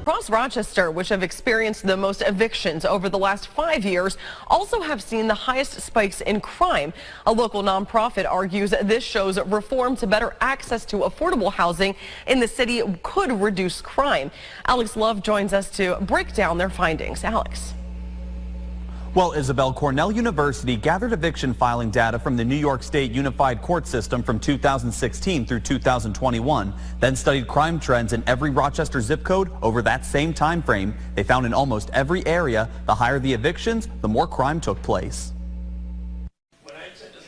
Across Rochester, which have experienced the most evictions over the last 5 years, also have seen the highest spikes in crime. A local nonprofit argues this shows reform to better access to affordable housing in the city could reduce crime. Alex Love joins us to break down their findings. Alex. Well, Isabel, Cornell University gathered eviction filing data from the New York State Unified Court System from 2016 through 2021, then studied crime trends in every Rochester zip code over that same time frame. They found in almost every area, the higher the evictions, the more crime took place.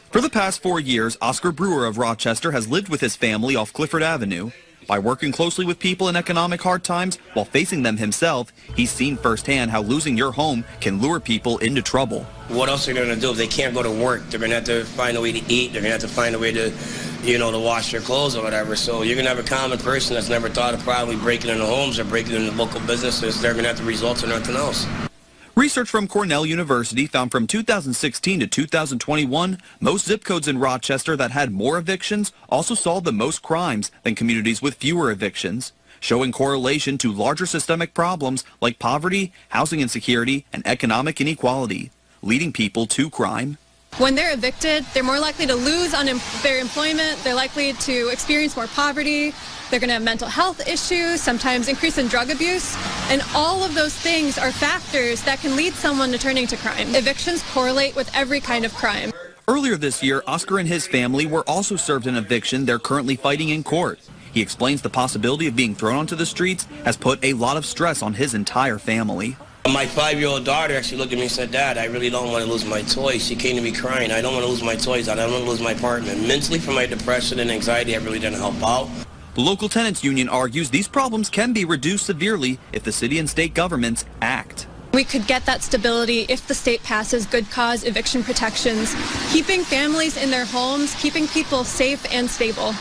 For the past 4 years, Oscar Brewer of Rochester has lived with his family off Clifford Avenue. By working closely with people in economic hard times while facing them himself, he's seen firsthand how losing your home can lure people into trouble. What else are they going to do if they can't go to work? They're going to have to find a way to eat. They're going to have to find a way to, to wash their clothes or whatever. So you're going to have a common person that's never thought of probably breaking into homes or breaking into local businesses. They're going to have to result in nothing else. Research from Cornell University found from 2016 to 2021, most zip codes in Rochester that had more evictions also saw the most crimes than communities with fewer evictions, showing correlation to larger systemic problems like poverty, housing insecurity, and economic inequality, leading people to crime. When they're evicted, they're more likely to lose their employment, they're likely to experience more poverty, they're going to have mental health issues, sometimes increase in drug abuse, and all of those things are factors that can lead someone to turning to crime. Evictions correlate with every kind of crime. Earlier this year, Oscar and his family were also served an eviction they're currently fighting in court. He explains the possibility of being thrown onto the streets has put a lot of stress on his entire family. My 5-year-old daughter actually looked at me and said, "Dad, I really don't want to lose my toys." She came to me crying, "I don't want to lose my toys. I don't want to lose my apartment." Mentally, from my depression and anxiety, I really didn't help out. The local tenants union argues these problems can be reduced severely if the city and state governments act. We could get that stability if the state passes good cause eviction protections, keeping families in their homes, keeping people safe and stable.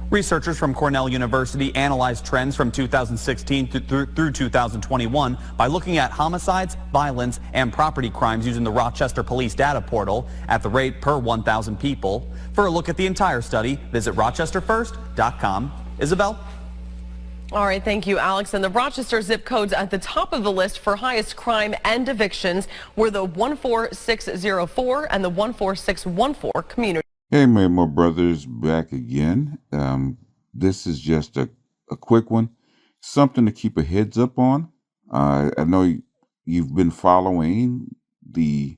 Researchers from Cornell University analyzed trends from 2016 through 2021 by looking at homicides, violence, and property crimes using the Rochester Police Data Portal at the rate per 1,000 people. For a look at the entire study, visit rochesterfirst.com. Isabel? All right, thank you, Alex. And the Rochester zip codes at the top of the list for highest crime and evictions were the 14604 and the 14614 community. Hey, my brothers, back again. This is just a quick one, something to keep a heads up on. I know you've been following the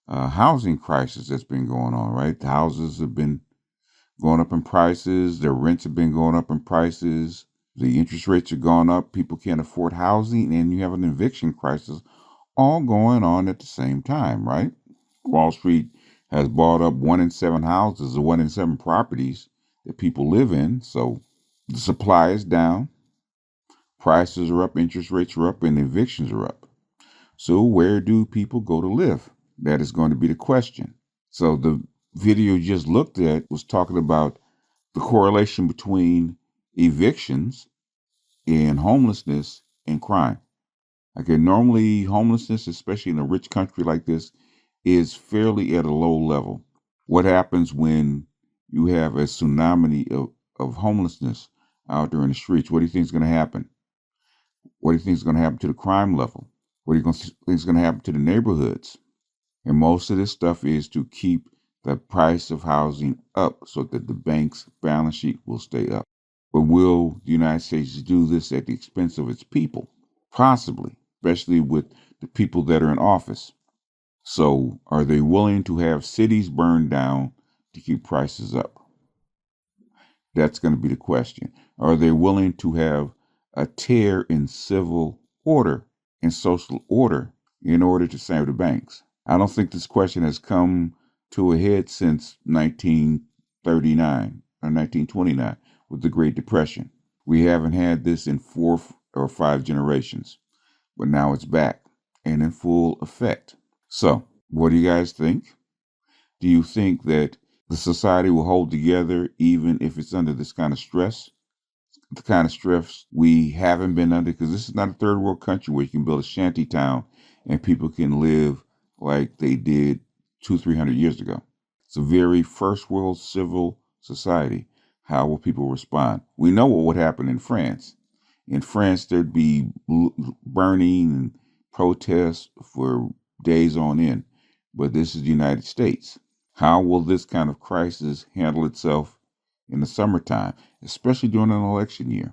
housing crisis that's been going on, right? The houses have been going up in prices. Their rents have been going up in prices. The interest rates are going up. People can't afford housing, and you have an eviction crisis all going on at the same time, right? Wall Street has bought up 1 in 7 houses or 1 in 7 properties that people live in. So the supply is down, prices are up, interest rates are up, and evictions are up. So where do people go to live? That is going to be the question. So the video you just looked at was talking about the correlation between evictions and homelessness and crime. Okay, normally homelessness, especially in a rich country like this, is fairly at a low level. What happens when you have a tsunami of homelessness out there in the streets? What do you think is going to happen? What do you think is going to happen to the crime level? What do you think is going to happen to the neighborhoods? And most of this stuff is to keep the price of housing up so that the bank's balance sheet will stay up. But will the United States do this at the expense of its people? Possibly, especially with the people that are in office. So are they willing to have cities burned down to keep prices up? That's going to be the question. Are they willing to have a tear in civil order and social order in order to save the banks? I don't think this question has come to a head since 1939 or 1929 with the Great Depression. We haven't had this in 4 or 5 generations, but now it's back and in full effect. So, what do you guys think? Do you think that the society will hold together even if it's under this kind of stress? The kind of stress we haven't been under, because this is not a third world country where you can build a shanty town and people can live like they did 200-300 years ago. It's a very first world civil society. How will people respond? We know what would happen in France In France, there'd be burning and protests for days on end. But this is the United States. How will this kind of crisis handle itself in the summertime, especially during an election year?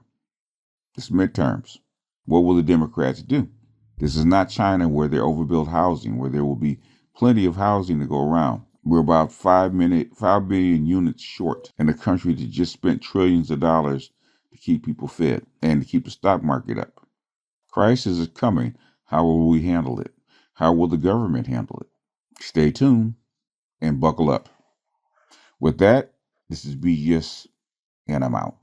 It's midterms. What will the Democrats do? This is not China where they're overbuilt housing, where there will be plenty of housing to go around. We're about 5 billion units short in a country that just spent trillions of dollars to keep people fed and to keep the stock market up. Crisis is coming. How will we handle it? How will the government handle it? Stay tuned and buckle up. With that, this is BGS, and I'm out.